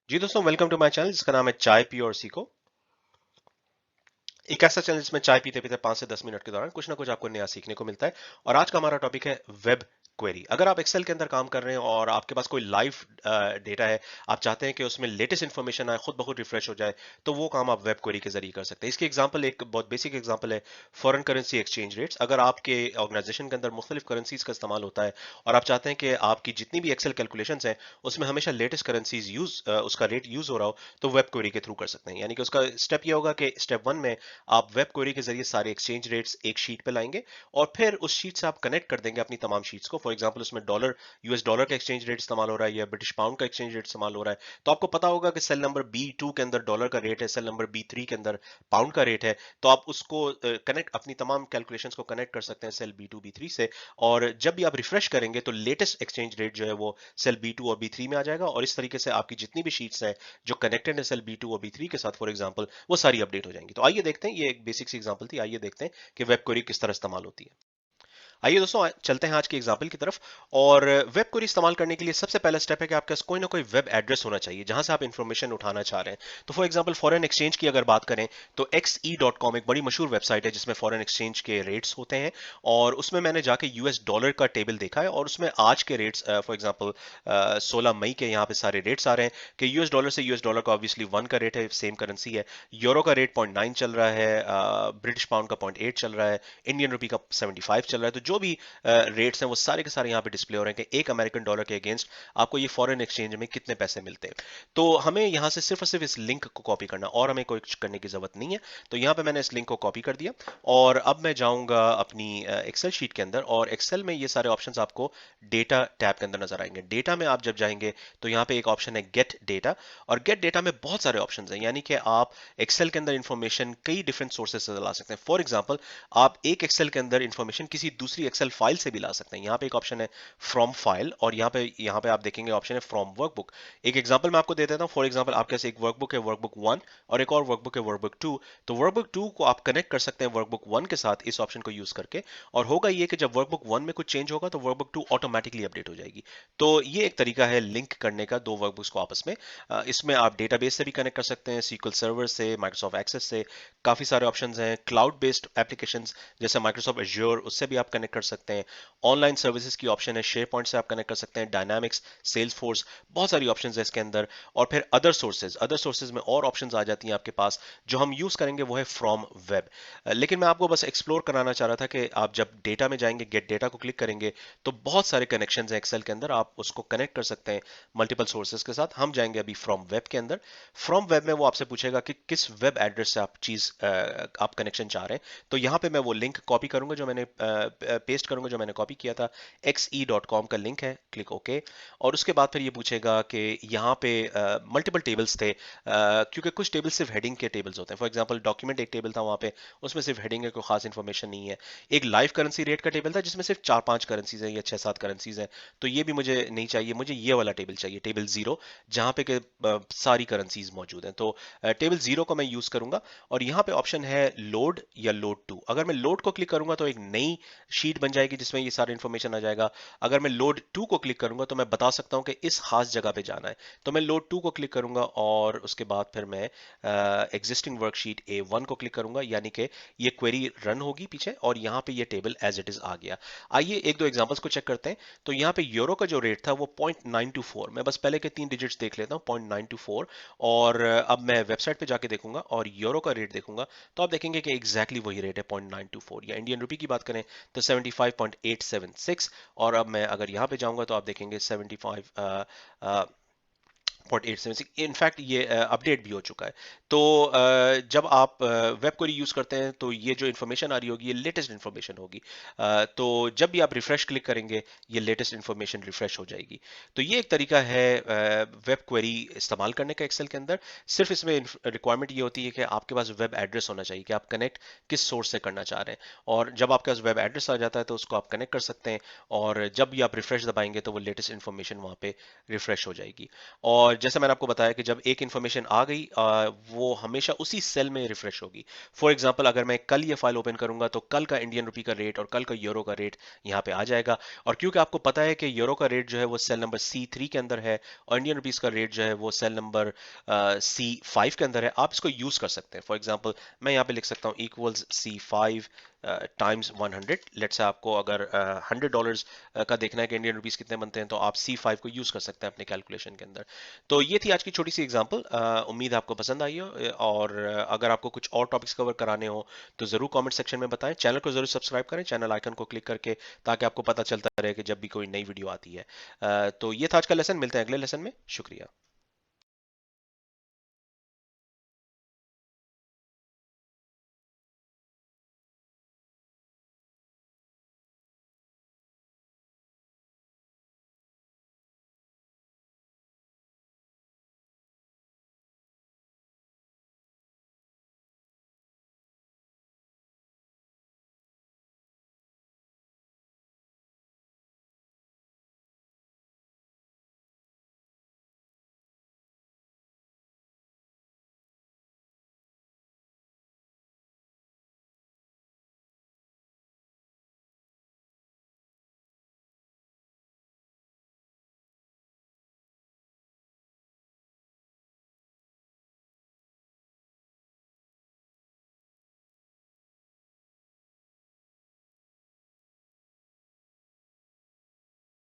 जी दोस्तों, welcome to my channel जिसका नाम है चाय पियो और सीखो। एक ऐसा चैनल जिसमें चाय पीते पीते 5 से 10 मिनट के दौरान कुछ ना कुछ आपको नया सीखने को मिलता है। और आज का हमारा टॉपिक है वेब क्वेरी। अगर आप एक्सेल के अंदर काम कर रहे हैं और आपके पास कोई लाइव डेटा है, आप चाहते हैं कि उसमें लेटेस्ट इन्फॉर्मेशन आए, खुद ब खुद रिफ्रेश हो जाए, तो वो काम आप वेब क्वेरी के जरिए कर सकते हैं। इसकी एग्जांपल, एक बहुत बेसिक एग्जांपल है फॉरेन करेंसी एक्सचेंज रेट्स। अगर आपके ऑर्गेनाइजेशन के अंदर मुख्तलिफ करेंसीज का इस्तेमाल होता है और आप चाहते हैं कि आपकी जितनी भी एक्सेल कैलकुलेशंस हैं उसमें हमेशा लेटेस्ट करेंसीज उसका रेट यूज हो रहा हो, तो वेब क्वेरी के थ्रू कर सकते हैं। यानी कि उसका स्टेप ये होगा कि स्टेप वन में आप वेब क्वेरी के जरिए सारे एक्सचेंज रेट्स एक शीट पे लाएंगे और फिर उस शीट से आप कनेक्ट कर देंगे अपनी तमाम शीट्स को। फॉर एग्जांपल, उसमें डॉलर, यूएस डॉलर का एक्सचेंज रेट इस्तेमाल हो रहा है या ब्रिटिश पाउंड का एक्सचेंज रेट इस्तेमाल हो रहा है, तो आपको पता होगा कि सेल नंबर B2 के अंदर डॉलर का रेट है, सेल नंबर B3 के अंदर पाउंड का रेट है। तो आप उसको कनेक्ट, अपनी तमाम कैलकुलेशंस को कनेक्ट कर सकते हैं सेल B2 B3 से। और जब भी आप रिफ्रेश करेंगे तो लेटेस्ट एक्सचेंज रेट जो है वो सेल B2 और B3 में आ जाएगा, और इस तरीके से आपकी जितनी भी शीट्स हैं जो कनेक्टेड है सेल B2 और B3 के साथ, फॉर एग्जांपल, वो सारी अपडेट हो जाएंगी। तो आइए देखते हैं, ये एक बेसिक सी एग्जांपल थी, आइए देखते हैं कि वेब क्वेरी किस तरह इस्तेमाल होती है। आइए दोस्तों, चलते हैं आज के एग्जाम्पल की तरफ। और वेब क्वेरी इस्तेमाल करने के लिए सबसे पहला स्टेप है कि आपके पास कोई ना कोई वेब एड्रेस होना चाहिए जहां से आप इंफॉर्मेशन उठाना चाह रहे हैं। तो फॉर एग्जांपल, फॉरेन एक्सचेंज की अगर बात करें तो XE.com एक बड़ी मशहूर वेबसाइट है जिसमें फॉरेन एक्सचेंज के रेट्स होते हैं। और उसमें मैंने जाके यूएस डॉलर का टेबल देखा है और उसमें आज के रेट्स, फॉर एग्जांपल 16 मई के यहाँ पे सारे रेट्स आ रहे हैं कि यूएस डॉलर से यूएस डॉलर का ऑब्वियसली 1 का रेट है, सेम करेंसी है। यूरो का रेट 0.9 चल रहा है, ब्रिटिश पाउंड का 0.8 चल रहा है, इंडियन रुपी का 75 चल रहा है। तो जो भी रेट्स हैं वो सारे के सारे यहाँ पे डिस्प्ले हो रहे हैं कि एक अमेरिकन डॉलर के अगेंस्ट आपको ये फॉरेन एक्सचेंज में कितने पैसे मिलते हैं। तो हमें यहाँ से सिर्फ और सिर्फ इस लिंक को कॉपी करना, और हमें कोई करने की जरूरत नहीं है। तो यहाँ पे मैंने इस लिंक को कॉपी कर दिया और अब मैं जाऊंगा अपनी एक्सेल शीट के अंदर, और एक्सेल में ये सारे ऑप्शंस आपको डेटा टैब के अंदर नजर आएंगे। डेटा में आप जब जाएंगे तो यहाँ पे एक ऑप्शन है गेट डेटा, और गेट डेटा में बहुत सारे ऑप्शन हैं। यानी कि आप एक्सेल के अंदर इंफॉर्मेशन कई डिफरेंट सोर्सेज से ला सकते हैं। फॉर एग्जाम्पल, आप एक एक्सेल के अंदर इंफॉर्मेशन किसी दूसरी एक्सेल फाइल से भी ला सकते हैं। यहाँ पे एक ऑप्शन है फ्रॉम फाइल, और यहाँ पे आप देखेंगे ऑप्शन है फ्रॉम वर्कबुक। एक एग्जांपल मैं आपको दे देता हूँ। फॉर एग्जांपल, आपके पास एक वर्कबुक है, वर्कबुक 1, और एक और वर्कबुक है, वर्कबुक 2। तो वर्कबुक 2 को आप कनेक्ट कर सकते हैं वर्कबुक 1 के साथ इस ऑप्शन को यूज करके। और होगा ये कि जब वर्कबुक 1 में कुछ चेंज होगा तो वर्कबुक 2 ऑटोमेटिकली अपडेट हो जाएगी। तो ये एक तरीका है लिंक करने का दो वर्कबुक्स को आपस में। इसमें आप डेटाबेस से भी कनेक्ट कर सकते हैं, सीक्वल सर्वर से, माइक्रोसॉफ्ट एक्सेस से। काफी सारे ऑप्शंस हैं। क्लाउड बेस्ड एप्लीकेशंस जैसे माइक्रोसॉफ्ट एज्योर, उससे भी आप कनेक्ट कर सकते हैं। ऑनलाइन सर्विसेज की ऑप्शन है, शेयर पॉइंट से आप कनेक्ट कर सकते हैं, डायनामिक्स, सेल्स फोर्स, बहुत सारी ऑप्शंस है इसके अंदर। और फिर अदर सोर्सेज में और ऑप्शंस आ जाती हैं आपके पास। जो हम यूज करेंगे वो है फ्रॉम वेब। लेकिन मैं आपको बस एक्सप्लोर कराना चाह रहा था कि आप जब डेटा में जाएंगे, गेट डेटा को क्लिक करेंगे, तो बहुत सारे कनेक्शन हैं एक्सेल के अंदर, आप उसको कनेक्ट कर सकते हैं मल्टीपल सोर्सेज के साथ। हम जाएंगे अभी फ्रॉम वेब के अंदर। फ्रॉम वेब में वो आपसे पूछेगा कि किस वेब एड्रेस से आप कनेक्शन चाह रहे हैं। तो यहाँ पे मैं वो लिंक कॉपी करूंगा जो मैंने पेस्ट करूंगा, जो मैंने कॉपी किया था। XE.com का लिंक है, क्लिक ओके। और उसके बाद फिर ये पूछेगा कि यहाँ पे मल्टीपल टेबल्स थे, क्योंकि कुछ टेबल्स सिर्फ हेडिंग के टेबल्स होते हैं। फॉर एग्जांपल, डॉक्यूमेंट एक टेबल था वहाँ पे, उसमें सिर्फ हेडिंग है, कोई खास इन्फॉर्मेशन नहीं है। एक लाइव करेंसी रेट का टेबल था जिसमें सिर्फ 4-5 करेंसीज हैं या 6-7 करेंसीज हैं। तो ये भी मुझे नहीं चाहिए, मुझे ये वाला टेबल चाहिए, टेबल 0, जहाँ पे सारी करेंसीज मौजूद हैं। तो टेबल 0 को मैं यूज करूंगा। और यहाँ पे ऑप्शन है लोड या लोड टू। अगर मैं लोड को क्लिक करूंगा तो एक नई शीट बन जाएगी जिसमें ये सारा इन्फॉर्मेशन आ जाएगा। अगर मैं लोड टू को क्लिक करूंगा तो मैं बता सकता हूं कि इस खास जगह पे जाना है। तो मैं लोड टू को क्लिक करूंगा और उसके बाद फिर मैं एग्जिस्टिंग वर्कशीट A1 को क्लिक करूंगा, यानी कि ये क्वेरी रन होगी पीछे और यहाँ पे ये टेबल एज इट इज आ गया। आइए एक दो एग्जांपल्स को चेक करते हैं। तो यहाँ पे यूरो का जो रेट था वो 0.924, मैं बस पहले के 3 डिजिट्स देख लेता हूँ, 0.924। और अब मैं वेबसाइट पे जाके देखूंगा और यूरो का रेट देखूंगा, तो आप देखेंगे कि एग्जैक्टली वही रेट है, 0.924। या इंडियन रुपी की बात करें तो 75.876। और अब मैं अगर यहाँ पे जाऊंगा तो आप देखेंगे 75 0.876। इनफैक्ट ये अपडेट भी हो चुका है। तो जब आप वेब क्वेरी यूज करते हैं तो ये जो इन्फॉर्मेशन आ रही होगी ये लेटेस्ट इन्फॉर्मेशन होगी। तो जब भी आप रिफ्रेश क्लिक करेंगे ये लेटेस्ट इन्फॉर्मेशन रिफ्रेश हो जाएगी। तो ये एक तरीका है वेब क्वेरी इस्तेमाल करने का एक्सेल के अंदर। सिर्फ इसमें रिक्वायरमेंट ये होती है कि आपके पास वेब एड्रेस होना चाहिए कि आप कनेक्ट किस सोर्स से करना चाह रहे हैं। और जब आपके पास वेब एड्रेस आ जाता है तो उसको आप कनेक्ट कर सकते हैं, और जब भी आप रिफ्रेश दबाएंगे तो वो लेटेस्ट इन्फॉर्मेशन वहां पे रिफ्रेश हो जाएगी। और जैसे मैंने आपको बताया कि जब एक इन्फॉर्मेशन आ गई वो हमेशा उसी सेल में रिफ्रेश होगी। फॉर एग्जांपल अगर मैं कल ये फाइल ओपन करूंगा तो कल का इंडियन रुपी का रेट और कल का यूरो का रेट यहाँ पे आ जाएगा। और क्योंकि आपको पता है कि यूरो का रेट जो है वो सेल नंबर C3 के अंदर है और इंडियन रुपीस का रेट जो है वो सेल नंबर C5 के अंदर है, आप इसको यूज कर सकते हैं। फॉर एग्जांपल मैं यहाँ पे लिख सकता हूँ equals C5 times 100। Let's say आपको अगर $100 का देखना है कि इंडियन रुपीस कितने बनते हैं, तो आप C5 को यूज कर सकते हैं अपने कैलकुलेशन के अंदर। तो ये थी आज की छोटी सी एग्जांपल। उम्मीद है आपको पसंद आई हो। और अगर आपको कुछ और टॉपिक्स कवर कराने हो तो जरूर कमेंट सेक्शन में बताएं। चैनल को जरूर सब्सक्राइब करें, चैनल आइकन को क्लिक करके, ताकि आपको पता चलता रहे कि जब भी कोई नई वीडियो आती है। तो ये था आज का लेसन, मिलते हैं अगले लेसन में। शुक्रिया।